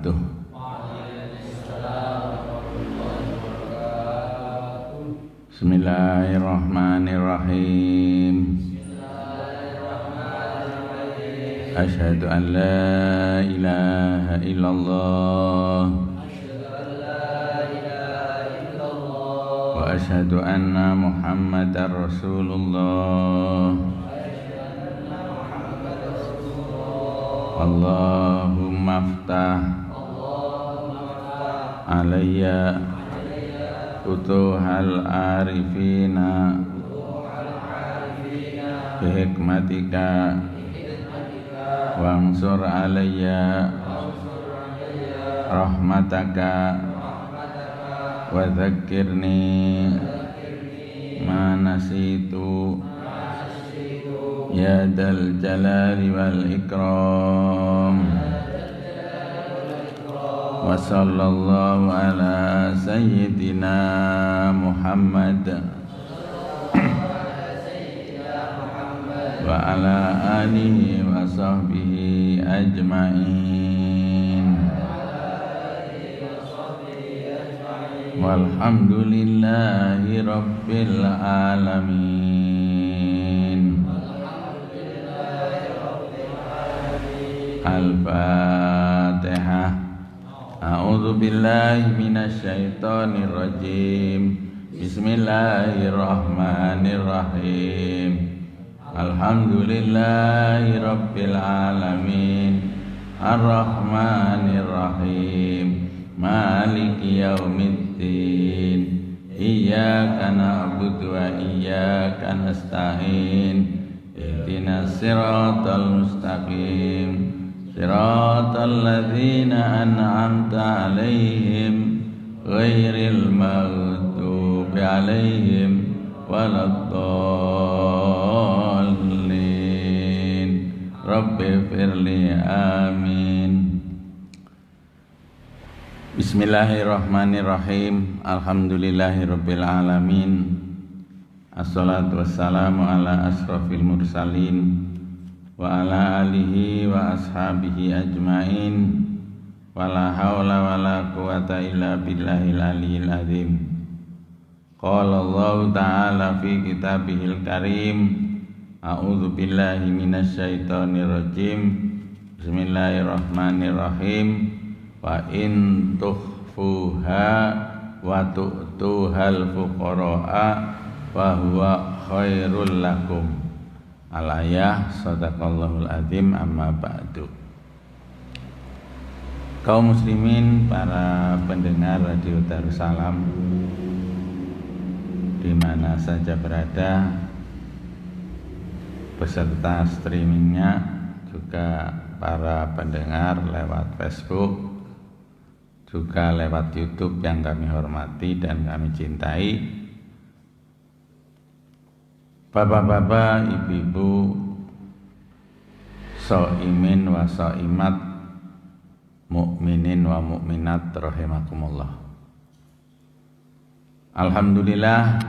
wabarakatuh. Bismillahirrahmanirrahim. Asyhadu an la ilaha illallah wa asyhadu anna Muhammadar Rasulullah. Allahumma aftah alayya futuhal arifina bihikmatika wansur alayya rahmataka wa dzakirni ma nasitu ya dal jalali wal ikram. Wa sallallahu ala sayyidina Muhammad wa ala alihi wa sahbihi ajma'in. Walhamdulillahi rabbil alamin. Al-Fatihah. A'udzu billahi minasy syaithanir rajim. Bismillahirrahmanirrahim. Alhamdulillahi rabbil alamin. Ar-Rahmanir Rahim. Maliki yaumiddin. Iyyaka na'budu wa iyyaka nasta'in. Ihdinas siratal mustaqim. Siratal ladzina an'amta 'alaihim ghairil maghdubi 'alaihim waladdallin. Rabbighfirli amin. Bismillahirrahmanirrahim. Alhamdulillahirabbil alamin. Assalatu wassalamu ala asrofil mursalin wa ala alihi wa ashabihi ajmain. Wala hawla wala quwata illa billahil aliyil azim. Qala Allah ta'ala fi kitabihil karim. A'udzu billahi minasy syaithanir rajim. Bismillahirrahmanirrahim. Wa in tukhfuha wa tu'tuhal fuqara'a wa huwa khairul lakum. Al-ayah. Shadaqallahul azim. Amma ba'du. Kaum muslimin, para pendengar Radio Darussalam di mana saja berada, beserta streamingnya, juga para pendengar lewat Facebook, juga lewat YouTube yang kami hormati dan kami cintai. Bapak-bapak, ibu-ibu, shaimin wa shaimat, mukminin wa mukminat rahimakumullah. Alhamdulillah,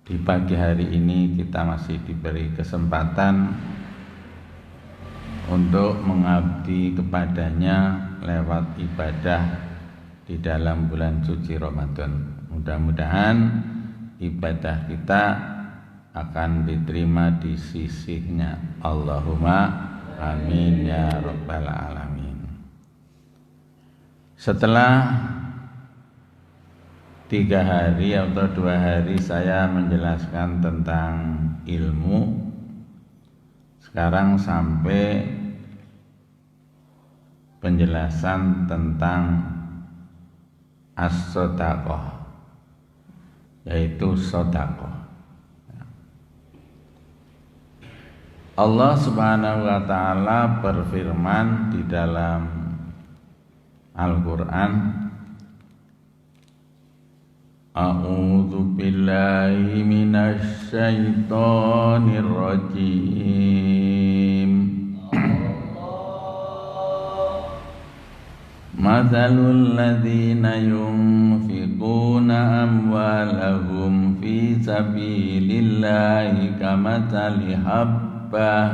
di pagi hari ini kita masih diberi kesempatan untuk mengabdi kepadanya lewat ibadah di dalam bulan suci Ramadan. Mudah-mudahan ibadah kita akan diterima di sisinya. Allahumma amin ya rabbal alamin. Setelah 3 hari atau 2 hari saya menjelaskan tentang ilmu, sekarang sampai penjelasan tentang as-shadaqah, yaitu sedekah. Allah Subhanahu wa taala berfirman di dalam Al-Qur'an, A'udzu billahi minasy syaithanir rajim. Mathalul ladzina yunfiquna amwalahum fi sabilillahi kamathali habbah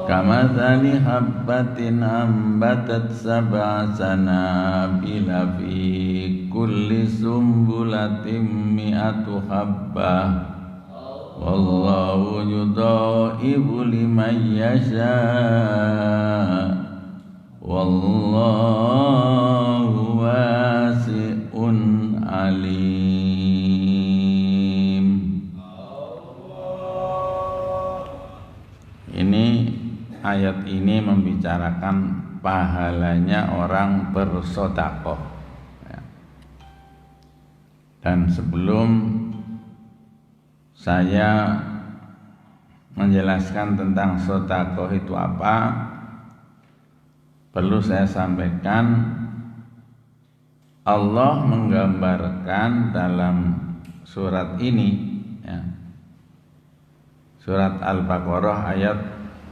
kamathali habbatin ambatat sab'a sanabila fi kulli sumbulatin mi'atu habbah wallahu yudha'ifu liman yasha wallahu wasi'un alim. Ini ayat ini membicarakan pahalanya orang bersedekah. Dan sebelum saya menjelaskan tentang sedekah itu apa, perlu saya sampaikan Allah menggambarkan dalam surat ini, ya, surat Al-Baqarah ayat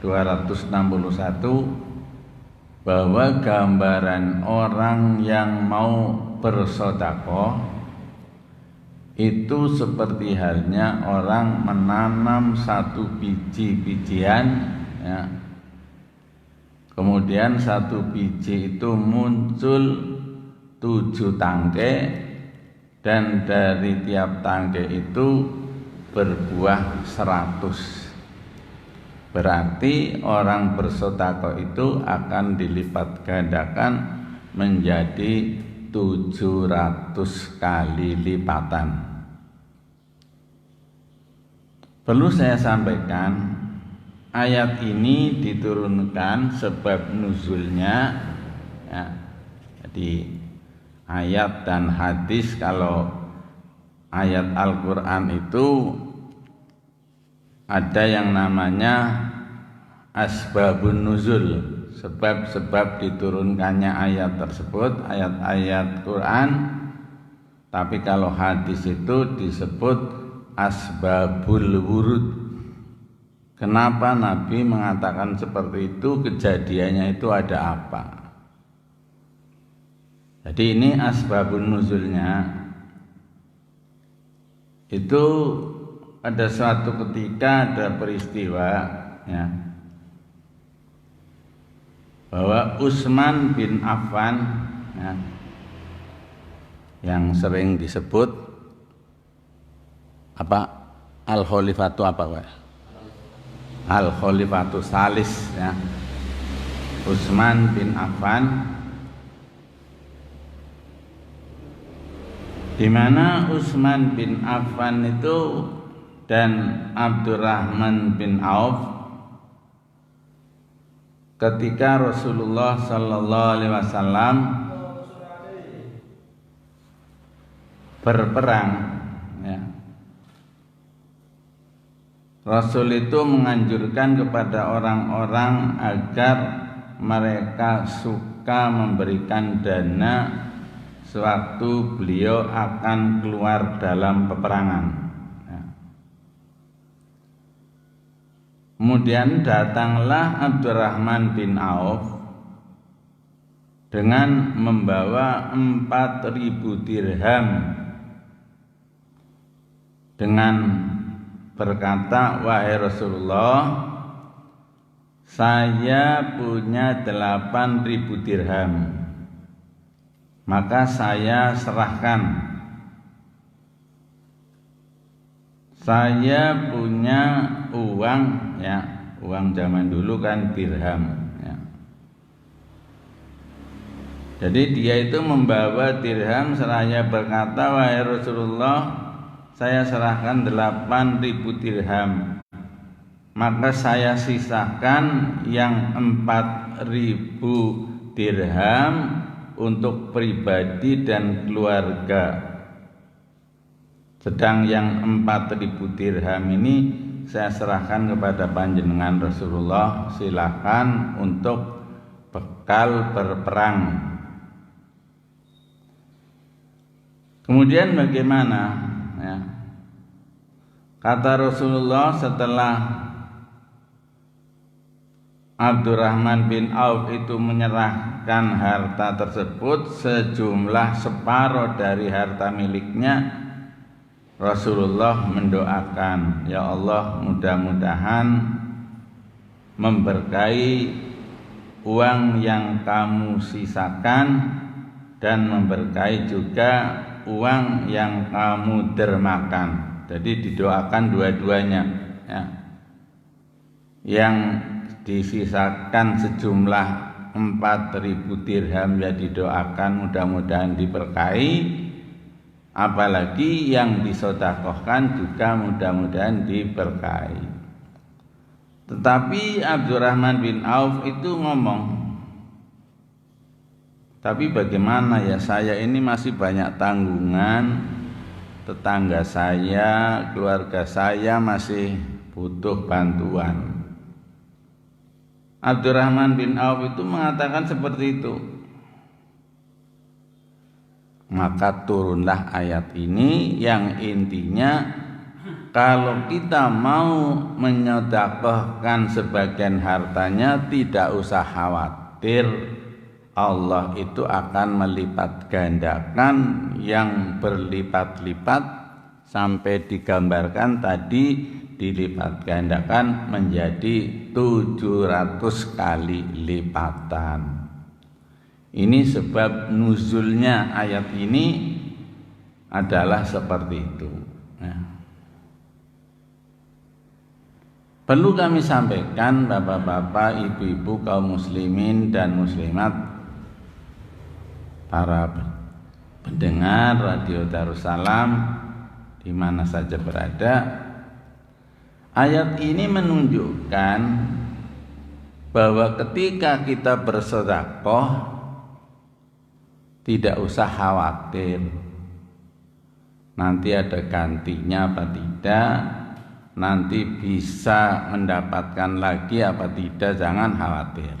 261, bahwa gambaran orang yang mau bersedekah itu seperti halnya orang menanam satu biji-bijian, ya. Kemudian satu biji itu muncul 7 tangkai, dan dari tiap tangkai itu berbuah 100. Berarti orang bersedekah itu akan dilipat gandakan menjadi 700 kali lipatan. Perlu saya sampaikan, ayat ini diturunkan sebab nuzulnya, ya. Jadi ayat dan hadis, kalau ayat Al-Quran itu ada yang namanya asbabun nuzul, sebab-sebab diturunkannya ayat tersebut, ayat-ayat Quran. Tapi kalau hadis itu disebut asbabul wurud. Kenapa Nabi mengatakan seperti itu? Kejadiannya itu ada apa? Jadi ini asbabun nuzulnya. Itu ada suatu ketika ada peristiwa, ya, bahwa Utsman bin Affan, ya, yang sering disebut apa, Al-Khalifatu apa, Pak? Al-Khalifatu Salis, ya. Utsman bin Affan, di mana Utsman bin Affan itu dan Abdurrahman bin Auf ketika Rasulullah sallallahu alaihi wasallam berperang, ya, Rasul itu menganjurkan kepada orang-orang agar mereka suka memberikan dana sewaktu beliau akan keluar dalam peperangan, ya. Kemudian datanglah Abdurrahman bin Auf dengan membawa 4.000 dirham dengan berkata, wahai Rasulullah, saya punya 8.000 dirham, maka saya serahkan. Saya punya uang, ya, uang zaman dulu kan dirham, ya. Jadi dia itu membawa dirham seraya berkata, wahai Rasulullah, saya serahkan 8.000 dirham, maka saya sisakan yang 4.000 dirham untuk pribadi dan keluarga. Sedang yang 4.000 dirham ini saya serahkan kepada panjenengan Rasulullah, silakan untuk bekal berperang. Kemudian bagaimana, ya? Kata Rasulullah setelah Abdurrahman bin Auf itu menyerahkan harta tersebut sejumlah separuh dari harta miliknya, Rasulullah mendoakan, ya Allah, mudah-mudahan memberkahi uang yang kamu sisakan dan memberkahi juga uang yang kamu dermakan. Jadi didoakan dua-duanya ya. Yang disisakan sejumlah 4.000 dirham ya didoakan mudah-mudahan diberkahi, apalagi yang disedekahkan juga mudah-mudahan diberkahi. Tetapi Abdurrahman bin Auf itu ngomong, tapi bagaimana ya, saya ini masih banyak tanggungan, tetangga saya, keluarga saya masih butuh bantuan. Abdurrahman bin Auf itu mengatakan seperti itu. Maka turunlah ayat ini yang intinya, kalau kita mau menyedekahkan sebagian hartanya tidak usah khawatir, Allah itu akan melipat gandakan yang berlipat-lipat sampai digambarkan tadi, dilipat gandakan menjadi 700 kali lipatan. Ini sebab nuzulnya ayat ini adalah seperti itu ya. Perlu kami sampaikan bapak-bapak, ibu-ibu, kaum muslimin dan muslimat, para pendengar Radio Darussalam di mana saja berada, ayat ini menunjukkan bahwa ketika kita bersedekah tidak usah khawatir nanti ada gantinya apa tidak, nanti bisa mendapatkan lagi apa tidak, jangan khawatir.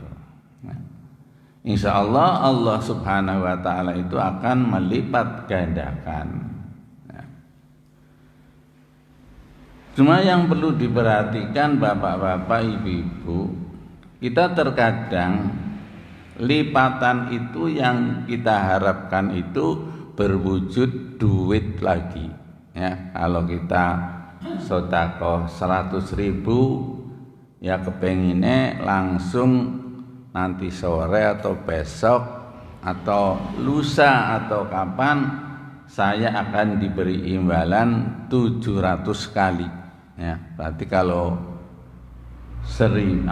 Insya Allah Allah subhanahu wa ta'ala itu akan melipat gandakan. Cuma yang perlu diperhatikan bapak-bapak, ibu-ibu, kita terkadang lipatan itu yang kita harapkan itu berwujud duit lagi ya. Kalau kita sedekah 100.000 ya kepenginnya langsung nanti sore atau besok atau lusa atau kapan saya akan diberi imbalan 700 kali ya. Berarti kalau 100.000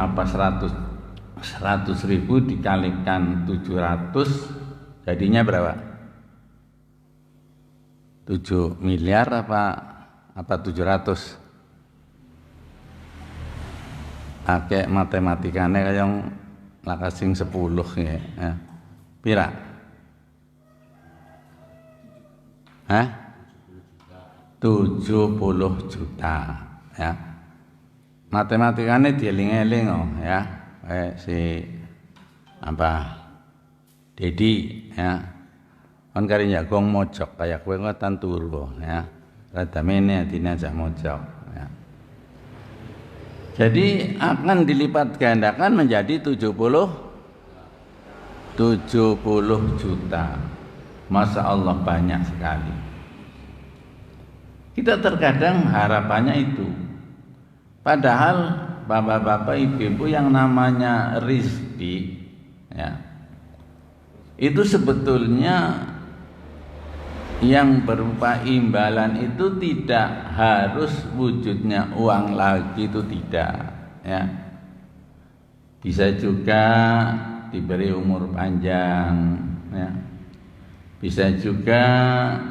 dikalikan 700 jadinya berapa? 7 miliar apa 700? Akeh matematikane kaya lakasing 10 ya. Pira? Hah? 70 juta ya. Matematikane dieling-eling ya. Si Dedi ya. Kan kari jagong mojok kayak kowe ngotan turu ya. Rada mene atine aja mojok ya. Jadi akan dilipat gandakan menjadi 70 juta. Masya Allah banyak sekali. Kita terkadang harapannya itu. Padahal bapak-bapak, ibu-ibu, yang namanya rizki ya, itu sebetulnya yang berupa imbalan itu tidak harus wujudnya uang lagi, itu tidak ya. Bisa juga diberi umur panjang ya. Bisa juga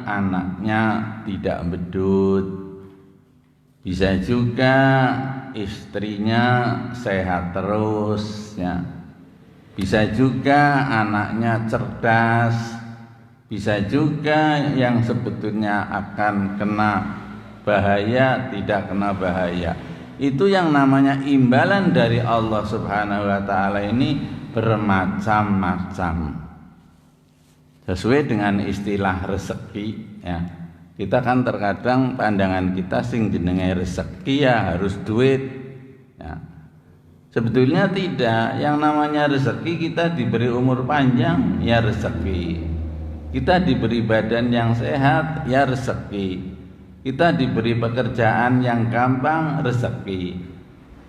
anaknya tidak bedut. Bisa juga istrinya sehat terus ya. Bisa juga anaknya cerdas. Bisa juga yang sebetulnya akan kena bahaya tidak kena bahaya. Itu yang namanya imbalan dari Allah Subhanahu wa taala ini bermacam-macam. Sesuai dengan istilah rezeki ya. Kita kan terkadang pandangan kita sing jenenge rezeki ya harus duit ya. Sebetulnya tidak. Yang namanya rezeki, kita diberi umur panjang ya rezeki. Kita diberi badan yang sehat ya rezeki. Kita diberi pekerjaan yang gampang rezeki.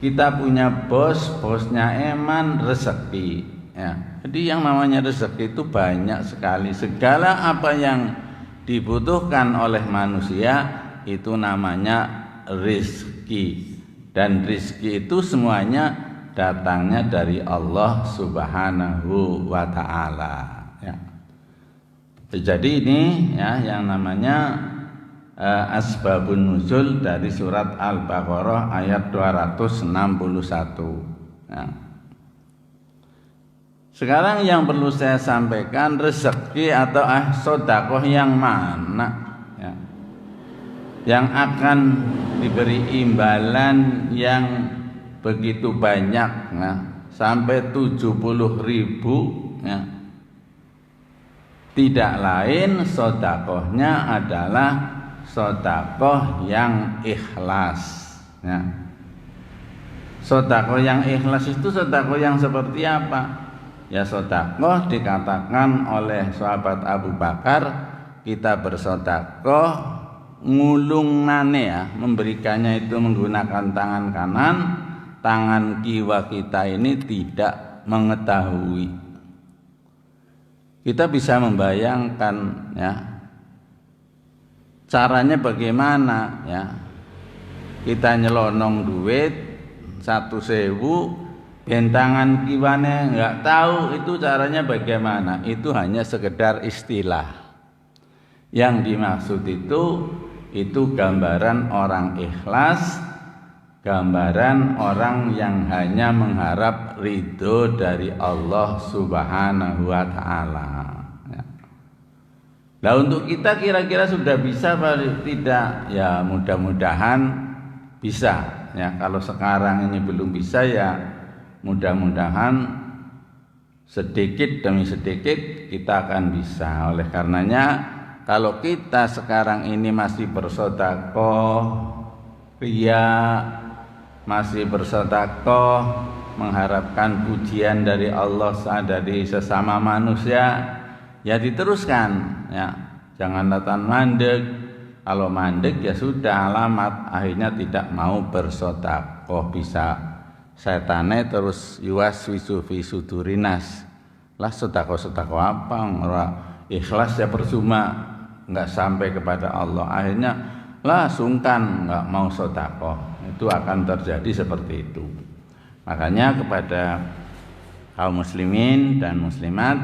kita punya bos, bosnya eman, rezeki. Ya. Jadi yang namanya rezeki itu banyak sekali. Segala apa yang dibutuhkan oleh manusia itu namanya rezeki. Dan rezeki itu semuanya datangnya dari Allah Subhanahu wa Ta'ala. Ya. Jadi ini ya yang namanya asbabun nuzul dari surat Al-Baqarah ayat 261. Ya. Sekarang yang perlu saya sampaikan, rezeki atau sedekah yang mana ya, yang akan diberi imbalan yang begitu banyak ya, sampai 70.000 ya. Tidak lain sedekahnya adalah sedekah yang ikhlas ya. Sedekah yang ikhlas itu sedekah yang seperti apa? Ya sedekah dikatakan oleh sahabat Abu Bakar, kita bersedekah ngulungnane ya, memberikannya itu menggunakan tangan kanan, tangan kiwa kita ini tidak mengetahui. Kita bisa membayangkan ya, caranya bagaimana ya, kita nyelonong duit 1.000, bentangan kiwane nggak tahu itu caranya bagaimana. Itu hanya sekedar istilah. Yang dimaksud itu gambaran orang ikhlas, gambaran orang yang hanya mengharap ridho dari Allah Subhanahu wa Ta'ala. Nah untuk kita kira-kira sudah bisa atau tidak? Ya mudah-mudahan bisa ya. Kalau sekarang ini belum bisa ya mudah-mudahan sedikit demi sedikit kita akan bisa. Oleh karenanya kalau kita sekarang ini masih bersedekah ria, masih bersedekah mengharapkan pujian dari Allah dari sesama manusia, ya diteruskan ya, jangan datang mandek. Kalau mandek ya sudah alamat akhirnya tidak mau bersedekah, bisa setane terus yuwaswisu fi sudurinas. Lah sedekah apa? Ikhlas ya percuma, nggak sampai kepada Allah. Akhirnya lah sungkan, nggak mau sedekah. Itu akan terjadi seperti itu. Makanya kepada kaum muslimin dan muslimat,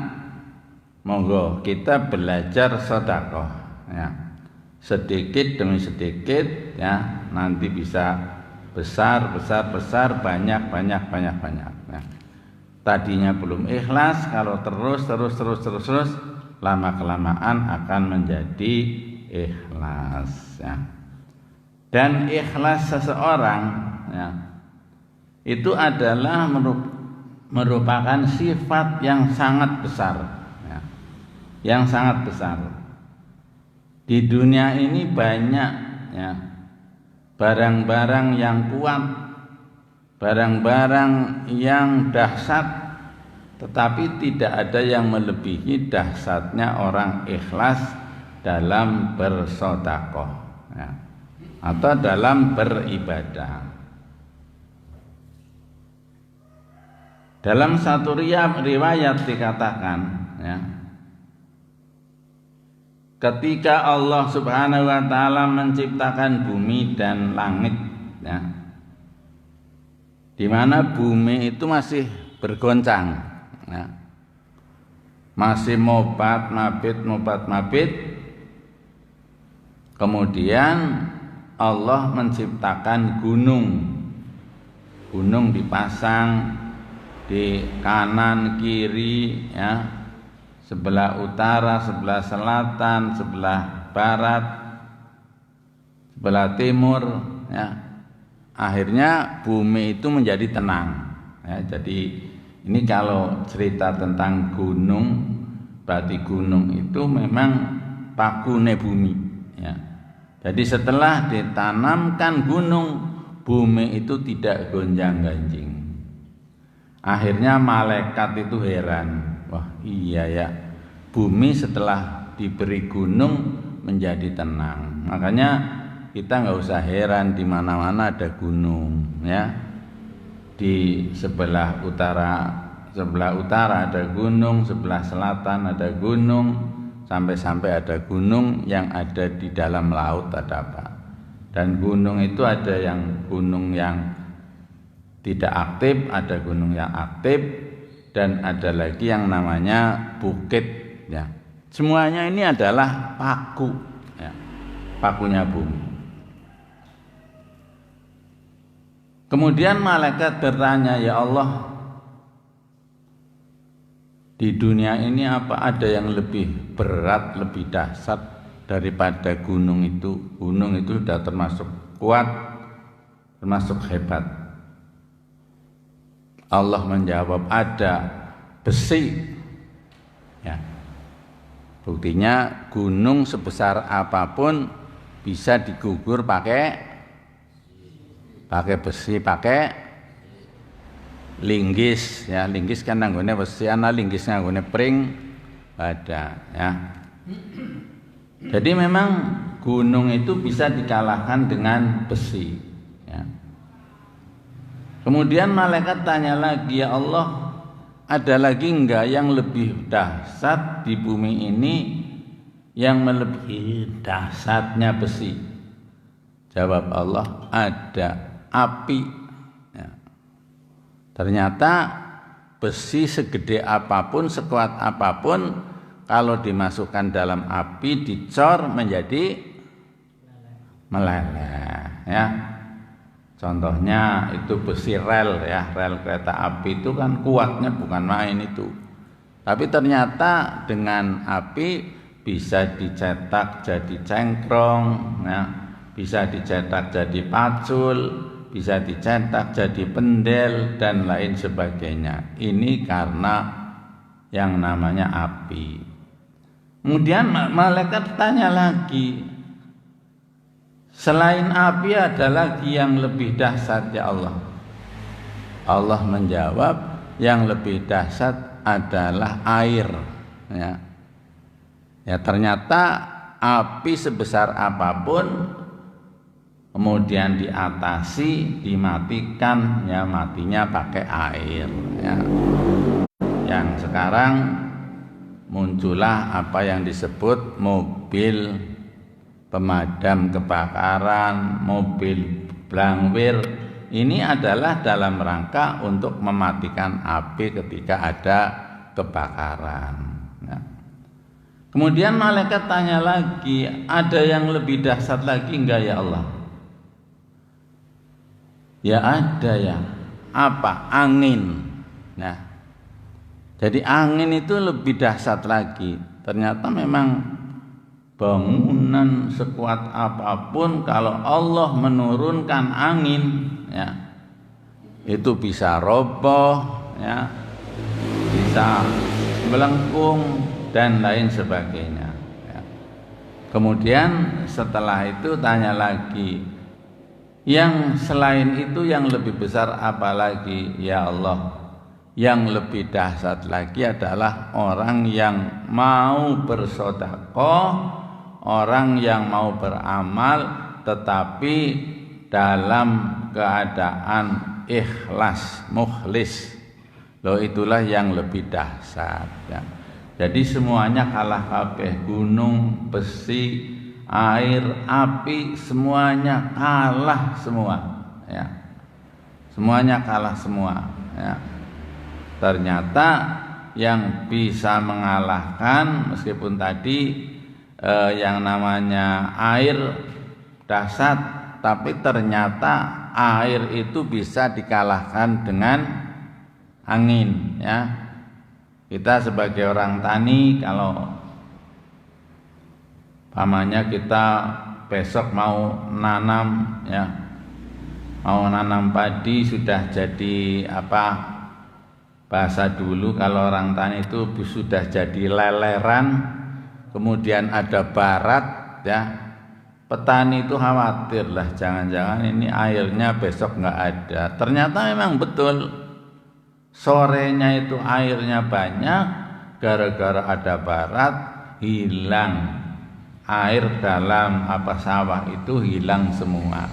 monggo kita belajar sedekah ya. Sedikit demi sedikit ya, nanti bisa besar, banyak ya. Tadinya belum ikhlas, kalau terus lama kelamaan akan menjadi ikhlas ya. Dan ikhlas seseorang ya, itu adalah merupakan sifat yang sangat besar ya, yang sangat besar. Di dunia ini banyak ya barang-barang yang kuat, barang-barang yang dahsyat, tetapi tidak ada yang melebihi dahsyatnya orang ikhlas dalam bersedekah ya, atau dalam beribadah. Dalam satu riwayat dikatakan ya, ketika Allah Subhanahu wa Ta'ala menciptakan bumi dan langit ya, di mana bumi itu masih bergoncang ya, masih mobat mabit. Kemudian Allah menciptakan gunung dipasang di kanan kiri ya, sebelah utara, sebelah selatan, sebelah barat, sebelah timur ya. Akhirnya bumi itu menjadi tenang ya. Jadi ini kalau cerita tentang gunung, berarti gunung itu memang pakune bumi ya. Jadi setelah ditanamkan gunung, bumi itu tidak gonjang-ganjing. Akhirnya malaikat itu heran, wah iya ya, bumi setelah diberi gunung menjadi tenang. Makanya kita nggak usah heran di mana-mana ada gunung ya. di sebelah utara ada gunung, sebelah selatan ada gunung, sampai-sampai ada gunung yang ada di dalam laut ada apa. Dan gunung itu ada yang gunung yang tidak aktif, ada gunung yang aktif, dan ada lagi yang namanya bukit ya. Semuanya ini adalah paku ya, pakunya bumi. Kemudian malaikat bertanya, ya Allah, di dunia ini apa ada yang lebih berat, lebih dahsyat daripada gunung itu? Gunung itu sudah termasuk kuat, termasuk hebat. Allah menjawab, ada besi ya. Buktinya gunung sebesar apapun bisa digugur pakai besi, pakai linggis ya. Linggis kan nanggone besi, ana linggis nanggone pring ada ya. Jadi memang gunung itu bisa dikalahkan dengan besi ya. Kemudian malaikat tanya lagi, ya Allah, ada lagi enggak yang lebih dahsyat di bumi ini yang melebihi dahsyatnya besi? Jawab Allah, ada, api ya. Ternyata besi segede apapun, sekuat apapun, kalau dimasukkan dalam api, dicor menjadi meleleh ya. Contohnya itu besi rel ya, rel kereta api itu kan kuatnya bukan main itu. Tapi ternyata dengan api bisa dicetak jadi cengkrong ya, bisa dicetak jadi pacul, bisa dicetak jadi pendel dan lain sebagainya. Ini karena yang namanya api. Kemudian malaikat tanya lagi, selain api ada lagi yang lebih dahsyat ya Allah? Allah menjawab, yang lebih dahsyat adalah air ya. Ya ternyata api sebesar apapun kemudian diatasi, dimatikan ya, matinya pakai air ya. Yang sekarang muncullah apa yang disebut mobil pemadam kebakaran, mobil blangwir. Ini adalah dalam rangka untuk mematikan api ketika ada kebakaran ya. Kemudian malaikat tanya lagi, ada yang lebih dahsyat lagi enggak ya Allah? Ya ada ya. Apa? Angin. Nah, jadi angin itu lebih dahsyat lagi. Ternyata memang bangunan sekuat apapun, kalau Allah menurunkan angin ya, itu bisa roboh ya, bisa melengkung dan lain sebagainya ya. Kemudian setelah itu tanya lagi, yang selain itu yang lebih besar apa lagi ya Allah? Yang lebih dahsyat lagi adalah orang yang mau bersedekah, orang yang mau beramal tetapi dalam keadaan ikhlas, mukhlis. Loh, itulah yang lebih dahsyat ya. Jadi semuanya kalah kabeh, gunung, besi, air, api, semuanya kalah semua ya. Semuanya kalah semua ya. Ternyata yang bisa mengalahkan, meskipun tadi yang namanya air dahsyat, tapi ternyata air itu bisa dikalahkan dengan angin ya. Kita sebagai orang tani, kalau pamannya kita besok mau nanam ya, mau nanam padi, sudah jadi apa, bahasa dulu kalau orang tani itu sudah jadi leleran, kemudian ada barat ya, petani itu khawatir lah, jangan-jangan ini airnya besok nggak ada. Ternyata memang betul, sorenya itu airnya banyak, gara-gara ada barat hilang air dalam apa sawah itu, hilang semua.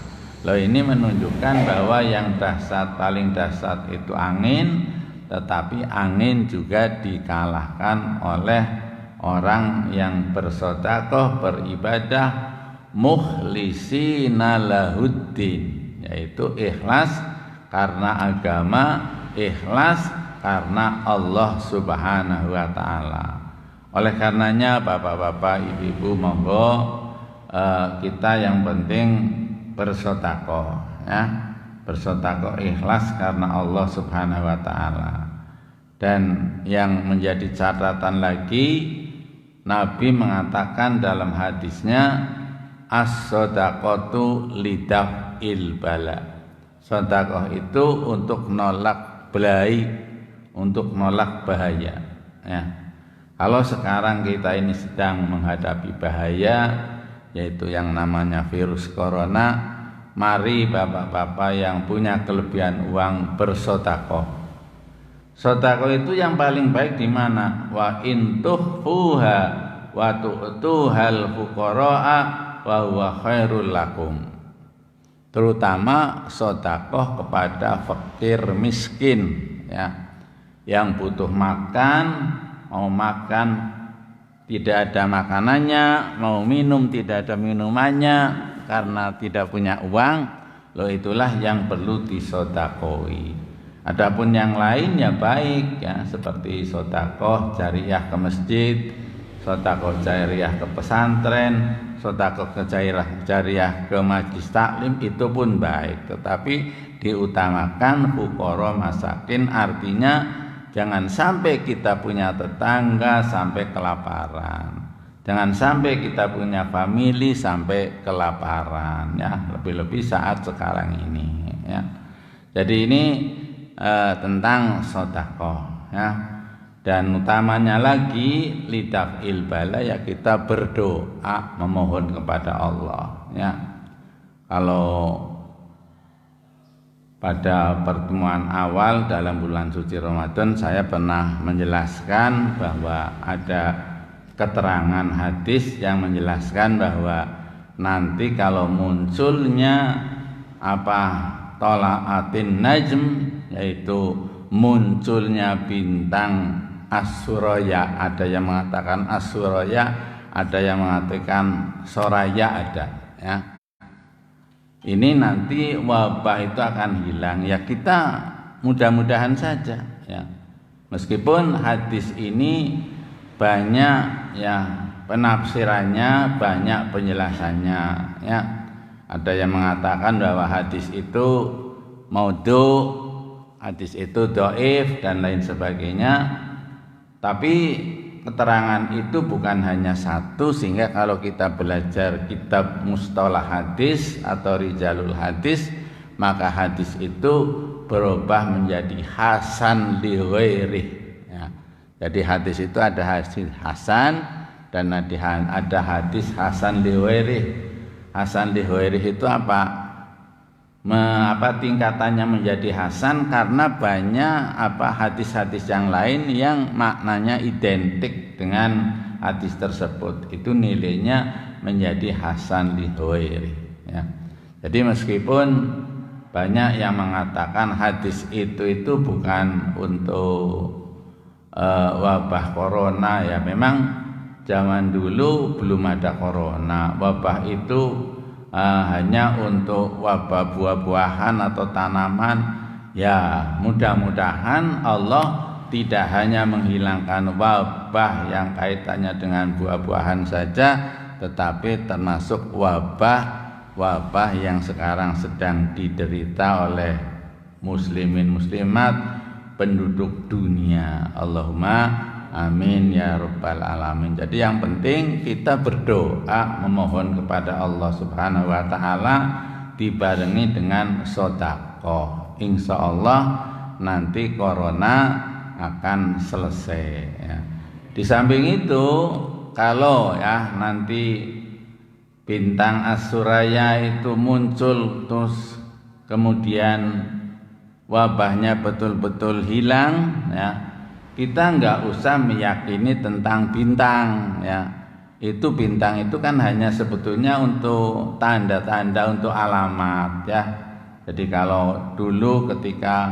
Loh, ini menunjukkan bahwa yang dahsyat, paling dahsyat itu angin, tetapi angin juga dikalahkan oleh orang yang bersedekah, beribadah mukhlisina lahuddin, yaitu ikhlas karena agama, ikhlas karena Allah Subhanahu wa taala. Oleh karenanya bapak-bapak, ibu-ibu, monggo kita yang penting bersedekah, ya. Bersedekah ikhlas karena Allah Subhanahu wa taala. Dan yang menjadi catatan lagi, Nabi mengatakan dalam hadisnya, as-shadaqatu lidaf'il bala. Sedekah itu untuk nolak belai, untuk nolak bahaya, ya. Kalau sekarang kita ini sedang menghadapi bahaya, yaitu yang namanya virus corona, mari bapak-bapak yang punya kelebihan uang bersedekah. Sedekah itu yang paling baik di mana? Wa in tukhfuha wa tu'tuhal fuqara'a wa huwa khairul lakum. Terutama sedekah kepada fakir miskin, ya, yang butuh makan, mau makan tidak ada makanannya, mau minum tidak ada minumannya karena tidak punya uang, loh itulah yang perlu disedekahi. Adapun yang lain ya baik, ya, seperti sedekah jariah ke masjid, sedekah jariah ke pesantren, sedekah jariah ke majelis taklim, itu pun baik, tetapi diutamakan fuqara masakin, artinya jangan sampai kita punya tetangga sampai kelaparan. Jangan sampai kita punya famili sampai kelaparan, ya, lebih-lebih saat sekarang ini, ya. Jadi ini tentang sedekah, ya. Dan utamanya lagi lidaf'il bala, ya, kita berdoa memohon kepada Allah, ya. Kalau pada pertemuan awal dalam bulan suci Ramadan saya pernah menjelaskan bahwa ada keterangan hadis yang menjelaskan bahwa nanti kalau munculnya tolaatin najm, yaitu munculnya bintang as-suraya, ada yang mengatakan as-suraya, ada yang mengatakan soraya, ada, ya. Ini nanti wabah itu akan hilang, ya, kita mudah-mudahan saja, ya. Meskipun hadis ini banyak, ya, penafsirannya, banyak penjelasannya, ya. Ada yang mengatakan bahwa hadis itu maudhu, hadis itu dhaif dan lain sebagainya. Tapi keterangan itu bukan hanya satu, sehingga kalau kita belajar kitab mustalah hadis atau rijalul hadis, maka hadis itu berubah menjadi hasan li ghairih, ya. Jadi hadis itu ada hadis hasan dan ada hadis hasan li ghairih. Hasan li ghairih itu apa tingkatannya menjadi hasan? Karena banyak hadis-hadis yang lain yang maknanya identik dengan hadis tersebut, itu nilainya menjadi hasan li ghairih, ya. Jadi meskipun banyak yang mengatakan hadis itu bukan untuk wabah corona, ya, memang zaman dulu belum ada corona. Wabah itu hanya untuk wabah buah-buahan atau tanaman, ya. Mudah-mudahan Allah tidak hanya menghilangkan wabah yang kaitannya dengan buah-buahan saja, tetapi termasuk wabah yang sekarang sedang diderita oleh muslimin muslimat penduduk dunia. Allahumma amin ya rabbal alamin. Jadi yang penting kita berdoa memohon kepada Allah Subhanahu wa taala dibarengi dengan sedekah. Insyaallah nanti corona akan selesai, ya. Di samping itu, kalau, ya, nanti bintang as-suraya itu muncul terus kemudian wabahnya betul-betul hilang, ya, kita enggak usah meyakini tentang bintang, ya. itu bintang itu kan hanya sebetulnya untuk tanda-tanda, untuk alamat ya. Jadi kalau dulu ketika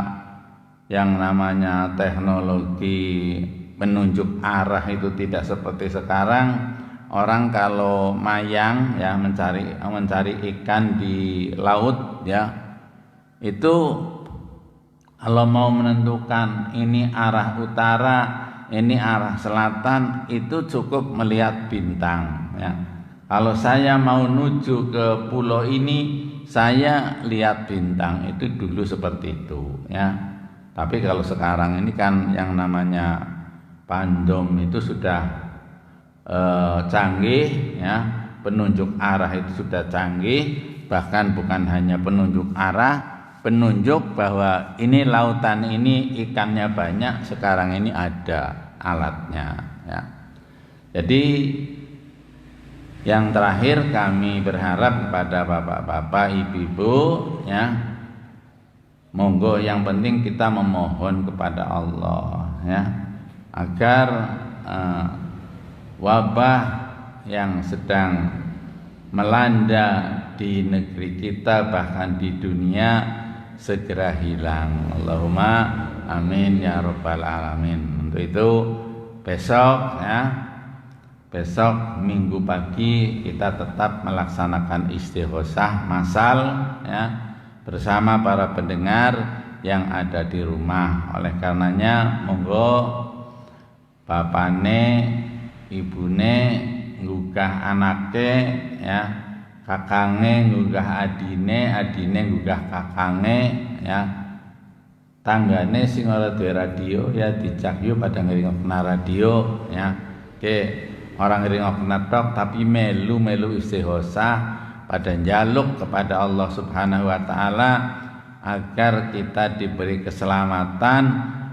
yang namanya teknologi penunjuk arah itu tidak seperti sekarang, orang kalau mayang ya mencari ikan di laut ya, itu kalau mau menentukan ini arah utara, ini arah selatan, itu cukup melihat bintang ya. Kalau saya mau nuju ke pulau ini, saya lihat bintang. Itu dulu seperti itu ya. Tapi kalau sekarang ini kan yang namanya pandom itu sudah canggih ya, penunjuk arah itu sudah canggih. Bahkan bukan hanya penunjuk arah, penunjuk bahwa ini lautan ini ikannya banyak, sekarang ini ada alatnya ya. Jadi yang terakhir kami berharap kepada bapak-bapak, ibu-ibu ya, monggo yang penting kita memohon kepada Allah ya, agar wabah yang sedang melanda di negeri kita bahkan di dunia segera hilang. Allahumma amin ya rabbal alamin. Untuk itu besok Minggu pagi kita tetap melaksanakan istighosah massal ya, bersama para pendengar yang ada di rumah. Oleh karenanya monggo bapane ibune nggugah anake ya, kakange nggugah adine nggugah kakange ya, tanggane sing ora duwe radio ya dijak yo pada ngrungokna radio ya. Oke, orang ngrungokna tok tapi melu istighosah pada njaluk kepada Allah Subhanahu wa taala agar kita diberi keselamatan,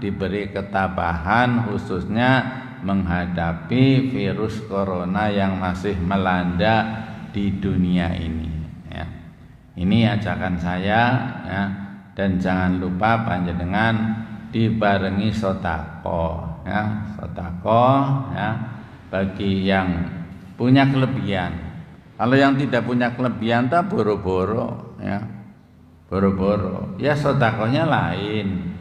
diberi ketabahan khususnya menghadapi virus corona yang masih melanda di dunia ini ya. Ini ajakan saya ya, dan jangan lupa panjenengan dibarengi sedekah ya bagi yang punya kelebihan. Kalau yang tidak punya kelebihan tak boro-boro ya. Boro-boro. Ya sedekahnya lain.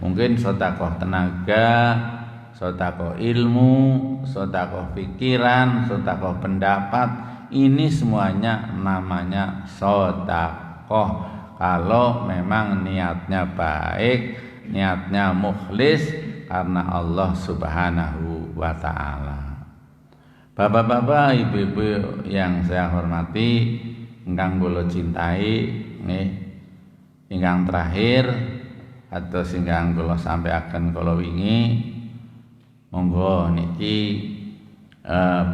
Mungkin sedekah tenaga, sedekah ilmu, sedekah pikiran, sedekah pendapat, ini semuanya namanya sedekah. Kalau memang niatnya baik, niatnya mukhlis karena Allah Subhanahu wa taala. Bapak-bapak, ibu-ibu yang saya hormati, ingkang kula cintai, nggih. Ingkang terakhir atau ingkang kula sampaikan kala wingi, monggo niki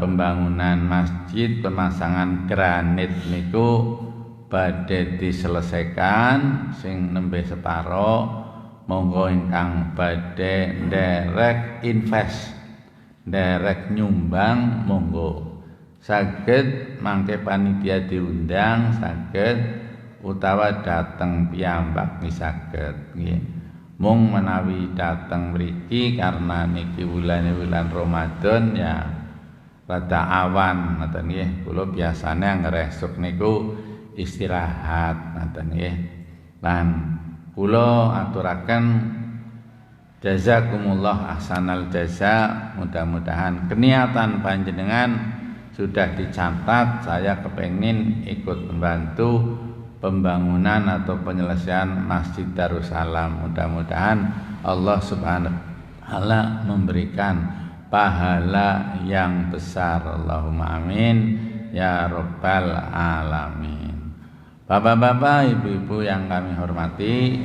pembangunan masjid, pemasangan granit niku badhe diselesaikan sing nembe separo. Monggo ingkang badhe nderek invest, nderek nyumbang, monggo saged mangke panitia diundang saged, utawa dateng piyambak saged nggih. Mung menawi dateng mriki karena niki wulan Ramadan ya rada awan ngoten nggih. Kula biasane ngresuk niku istirahat ngoten nggih. Lan kula aturaken jazakumullah ahsanal jaza. Mudah-mudahan keniatan panjenengan sudah dicatat. Saya kepengin ikut membantu pembangunan atau penyelesaian Masjid Darussalam. Mudah-mudahan Allah Subhanahu wa taala memberikan pahala yang besar. Allahumma amin ya rabbal alamin. Bapak-bapak, ibu-ibu yang kami hormati,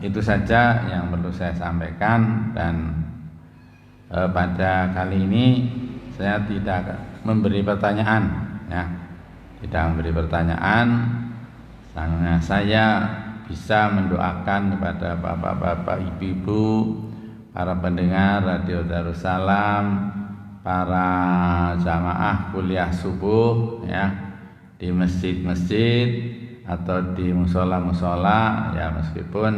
itu saja yang perlu saya sampaikan. Dan pada kali ini saya tidak memberi pertanyaan ya, tidak memberi pertanyaan. Saya bisa mendoakan kepada bapak-bapak, ibu-ibu, para pendengar Radio Darussalam, para jamaah kuliah subuh ya, di masjid-masjid atau di musola-musola ya, meskipun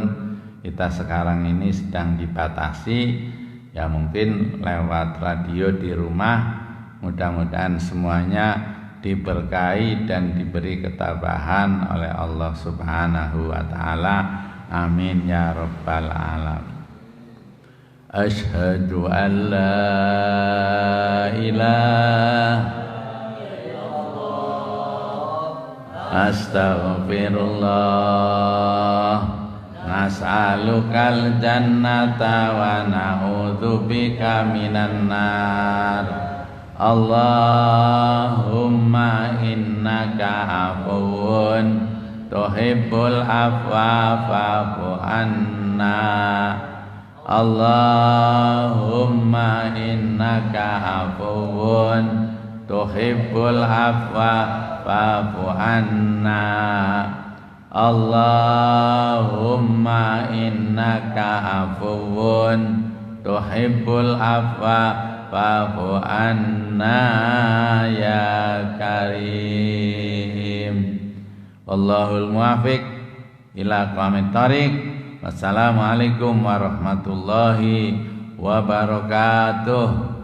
kita sekarang ini sedang dibatasi ya, mungkin lewat radio di rumah mudah-mudahan semuanya diberkahi dan diberi ketabahan oleh Allah Subhanahu wa taala. Amin ya rabbal alamin. Asyhadu an la ilaha astaghfirullah nas'alukal jannata wa na'udzubika minan nar. Allahumma innaka afuwun tuhibbul afwa fa'fu anna. Allahumma innaka afuwun tuhibbul afwa fa'fu anna. Allahumma innaka afuwun tuhibbul afwa fa'fu anna ya karim. Wallahul muwaffiq ila aqwamit thoriq. Wassalamualaikum warahmatullahi wabarakatuh.